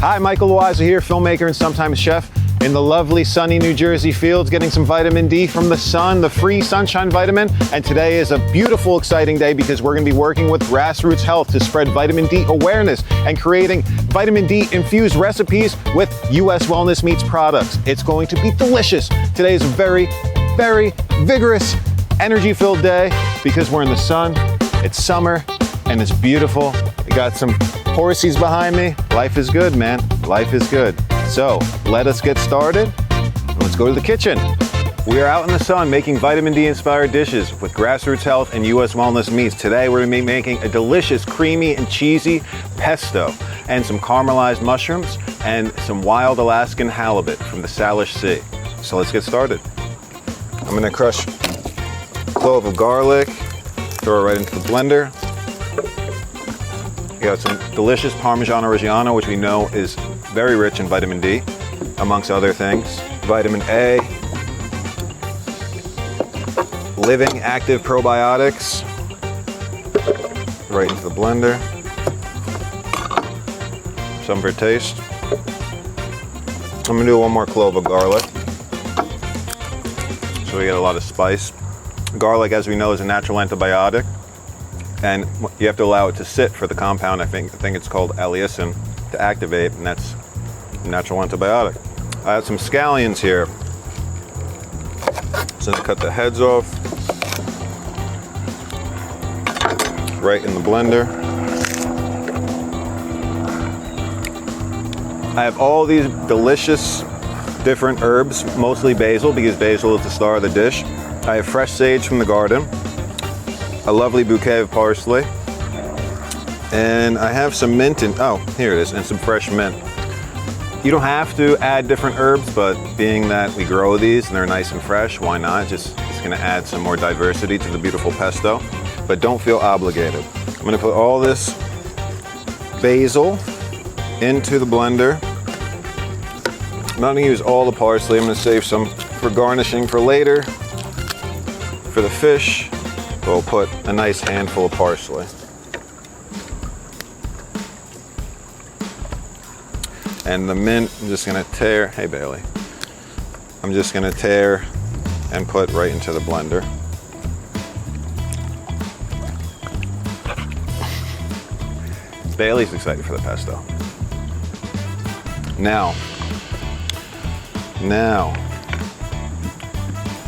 Hi, Michael Loiza here, filmmaker and sometimes chef in the lovely sunny New Jersey fields, getting some vitamin D from the sun, the free sunshine vitamin. And today is a beautiful, exciting day because we're going to be working with Grassroots Health to spread vitamin D awareness and creating vitamin D infused recipes with US Wellness Meats products. It's going to be delicious. Today is a very, very vigorous, energy-filled day because we're in the sun, it's summer, and it's beautiful. We got some horsies behind me. Life is good, man. Life is good. So let us get started. Let's go to the kitchen. We are out in the sun making vitamin D inspired dishes with Grassroots Health and US Wellness Meats. Today we're going to be making a delicious creamy and cheesy pesto and some caramelized mushrooms and some wild Alaskan halibut from the Salish Sea. So let's get started. I'm going to crush a clove of garlic, throw it right into the blender. We got some delicious Parmesan Reggiano, which we know is very rich in vitamin D, amongst other things. Vitamin A, living active probiotics, right into the blender. Some for taste. I'm gonna do one more clove of garlic, so we get a lot of spice. Garlic, as we know, is a natural antibiotic, and you have to allow it to sit for the compound, I think it's called allicin, to activate, and that's a natural antibiotic. I have some scallions here. So I'm gonna cut the heads off. Right in the blender. I have all these delicious different herbs, mostly basil, because basil is the star of the dish. I have fresh sage from the garden, a lovely bouquet of parsley, and I have some mint and, oh, here it is, and some fresh mint. You don't have to add different herbs, but being that we grow these and they're nice and fresh, why not? It's gonna add some more diversity to the beautiful pesto, but don't feel obligated. I'm gonna put all this basil into the blender. I'm not gonna use all the parsley, I'm gonna save some for garnishing for later. For the fish, we'll put a nice handful of parsley. And the mint, I'm just gonna tear, hey Bailey. I'm just gonna tear and put right into the blender. Bailey's excited for the pesto. Now,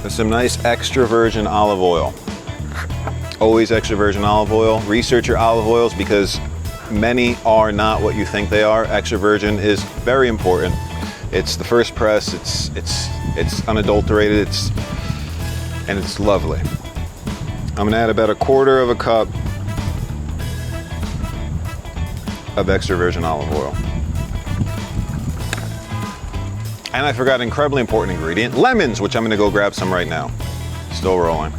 there's some nice extra virgin olive oil. Always extra virgin olive oil. Research your olive oils because many are not what you think they are. Extra virgin is very important. It's the first press, it's unadulterated, and it's lovely. I'm gonna add about 1/4 cup of extra virgin olive oil. And I forgot an incredibly important ingredient, lemons, which I'm gonna go grab some right now. Still rolling.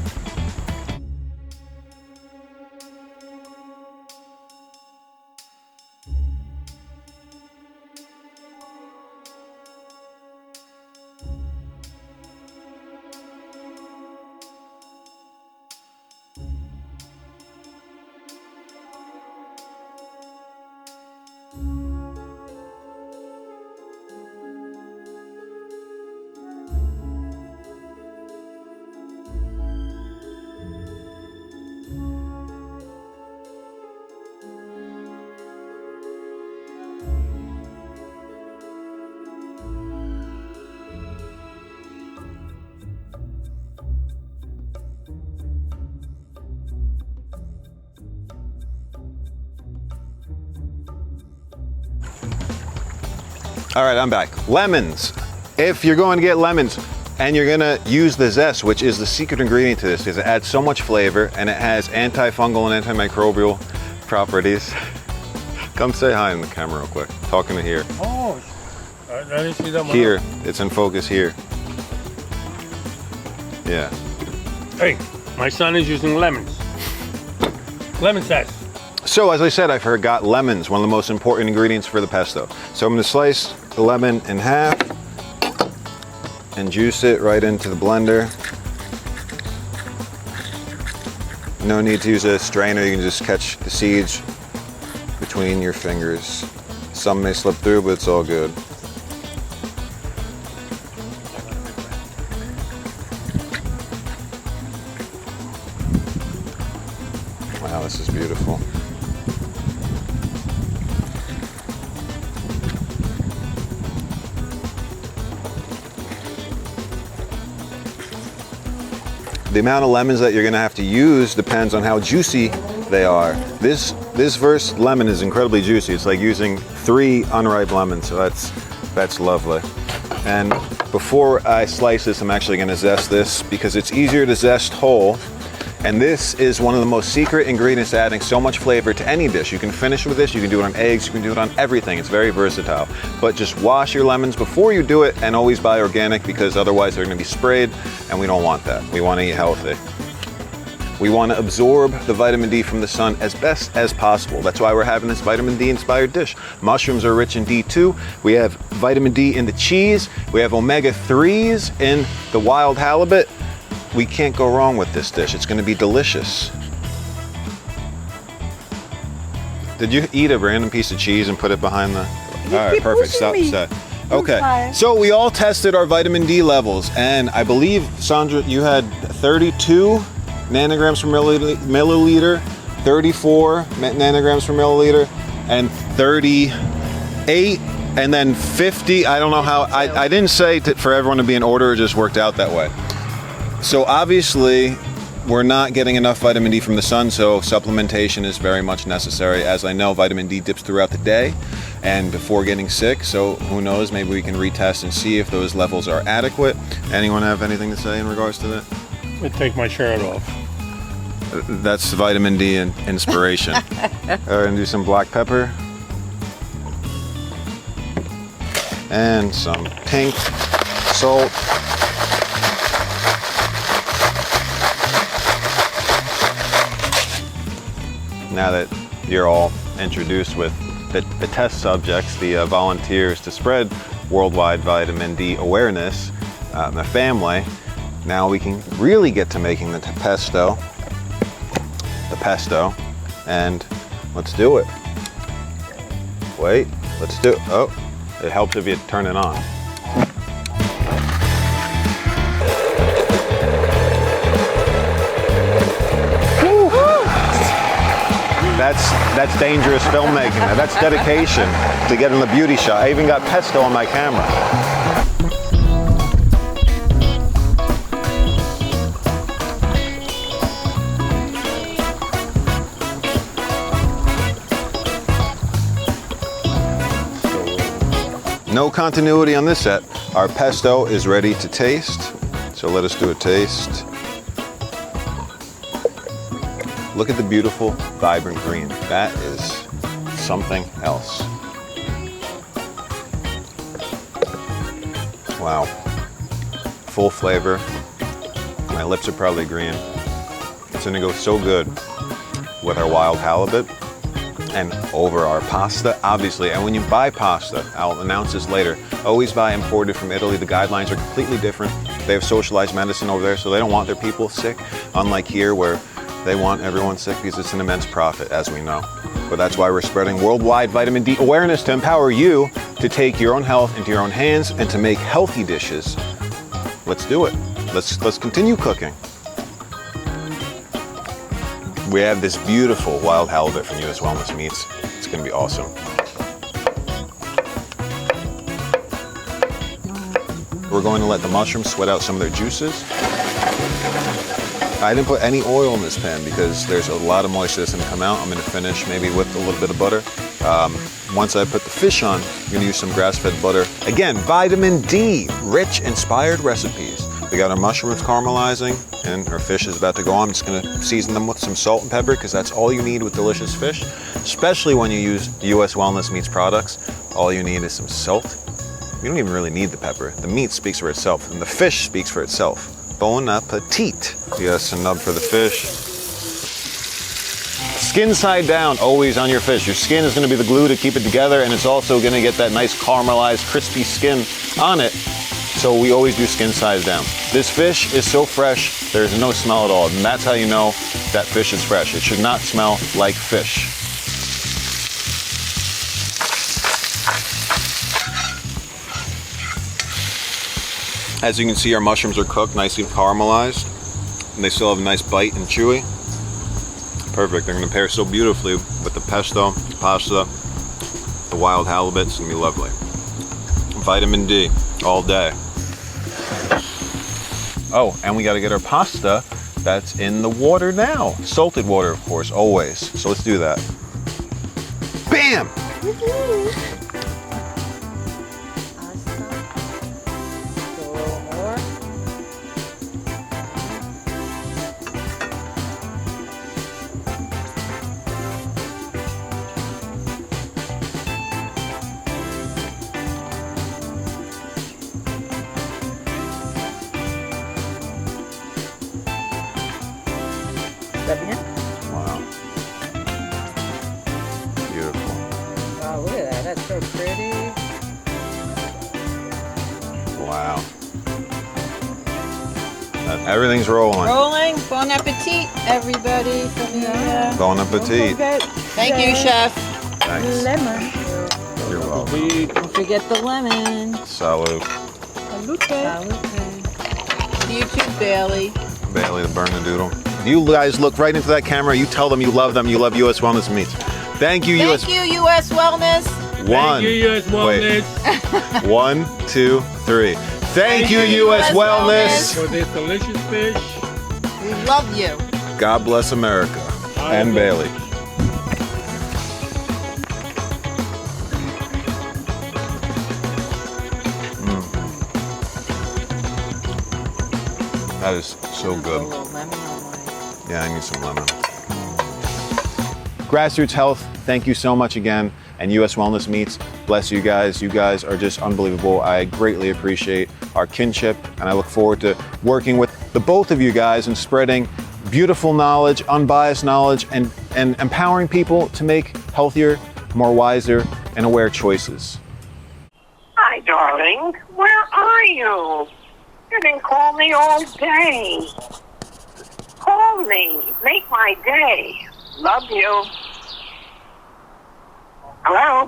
All right, I'm back. Lemons. If you're going to get lemons and you're gonna use the zest, which is the secret ingredient to this, because it adds so much flavor and it has antifungal and antimicrobial properties. Come say hi in the camera real quick. Talking to here. Oh, I didn't see that one. Here, it's in focus here. Yeah. Hey, my son is using lemons. Lemon zest. So as I said, I forgot lemons, one of the most important ingredients for the pesto. So I'm gonna slice the lemon in half and juice it right into the blender. No need to use a strainer, you can just catch the seeds between your fingers. Some may slip through, but it's all good. Wow, this is beautiful. The amount of lemons that you're gonna have to use depends on how juicy they are. This first lemon is incredibly juicy. It's like using 3 unripe lemons, so that's lovely. And before I slice this, I'm actually gonna zest this because it's easier to zest whole. And this is one of the most secret ingredients to adding so much flavor to any dish. You can finish with this, you can do it on eggs, you can do it on everything. It's very versatile. But just wash your lemons before you do it, and always buy organic because otherwise they're gonna be sprayed, and we don't want that. We wanna eat healthy. We wanna absorb the vitamin D from the sun as best as possible. That's why we're having this vitamin D inspired dish. Mushrooms are rich in D2. We have vitamin D in the cheese. We have omega-3s in the wild halibut. We can't go wrong with this dish. It's gonna be delicious. Did you eat a random piece of cheese and put it behind the... You all right, keep perfect, pushing stop. me. Okay, Fine. so we all tested our vitamin D levels, and I believe, Sandra, you had 32 nanograms per milliliter, 34 nanograms per milliliter, and 38, and then 50. I don't know how, I didn't say for everyone to be in order, it just worked out that way. So obviously, we're not getting enough vitamin D from the sun, so supplementation is very much necessary. As I know, vitamin D dips throughout the day and before getting sick, so who knows, maybe we can retest and see if those levels are adequate. Anyone have anything to say in regards to that? I take my shirt off. That's vitamin D and inspiration. We're gonna do some black pepper. And some pink salt. Now that you're all introduced with the test subjects, the volunteers to spread worldwide vitamin D awareness, the family, now we can really get to making the pesto, and let's do it. Wait, let's do it. Oh, it helps if you turn it on. That's dangerous filmmaking. That's dedication to getting the beauty shot. I even got pesto on my camera. No continuity on this set. Our pesto is ready to taste. So let us do a taste. Look at the beautiful, vibrant green. That is something else. Wow. Full flavor. My lips are probably green. It's gonna go so good with our wild halibut and over our pasta, obviously. And when you buy pasta, I'll announce this later, always buy imported from Italy. The guidelines are completely different. They have socialized medicine over there, so they don't want their people sick, unlike here where they want everyone sick because it's an immense profit, as we know. But that's why we're spreading worldwide vitamin D awareness to empower you to take your own health into your own hands and to make healthy dishes. Let's do it. Let's continue cooking. We have this beautiful wild halibut from US Wellness Meats. It's gonna be awesome. We're going to let the mushrooms sweat out some of their juices. I didn't put any oil in this pan because there's a lot of moisture that's gonna come out. I'm gonna finish maybe with a little bit of butter. Once I put the fish on, I'm gonna use some grass-fed butter. Again, vitamin D, rich, inspired recipes. We got our mushrooms caramelizing and our fish is about to go on. I'm just gonna season them with some salt and pepper because that's all you need with delicious fish, especially when you use US Wellness Meats products. All you need is some salt. You don't even really need the pepper. The meat speaks for itself and the fish speaks for itself. Bon appetit. Yes, a nub for the fish. Skin side down, always on your fish. Your skin is gonna be the glue to keep it together, and it's also gonna get that nice caramelized, crispy skin on it. So we always do skin side down. This fish is so fresh, there's no smell at all, and that's how you know that fish is fresh. It should not smell like fish. As you can see, our mushrooms are cooked, nicely caramelized, and they still have a nice bite and chewy. Perfect. They're going to pair so beautifully with the pesto, pasta, the wild halibut. It's going to be lovely. Vitamin D all day. Oh, and we got to get our pasta that's in the water now. Salted water, of course, always. So let's do that. Bam! Wow. Beautiful. Wow, look at that. That's so pretty. Wow. Everything's rolling. Rolling. Bon appetit, everybody. From the, Bon appetit. Thank you, chef. Thanks. Lemon. You're welcome. Don't forget the lemon. Salud. Salute. You too, Bailey. Bailey the Bernadoodle. You guys look right into that camera. You tell them you love them. You love U.S. Wellness Meats. Thank you, U.S. Thank you, U.S. Wellness. One. Thank you, U.S. Wellness. Wait. 1, 2, 3. Thank you, U.S. Wellness. For this delicious fish. We love you. God bless America. And Bailey. That is so good. A little lemon on mine. Yeah, I need some lemon. Grassroots Health, thank you so much again. And U.S. Wellness Meats, bless you guys. You guys are just unbelievable. I greatly appreciate our kinship, and I look forward to working with the both of you guys and spreading beautiful knowledge, unbiased knowledge, and empowering people to make healthier, more wiser, and aware choices. Hi, darling. Where are you? You didn't call me all day. Call me. Make my day. Love you. Hello?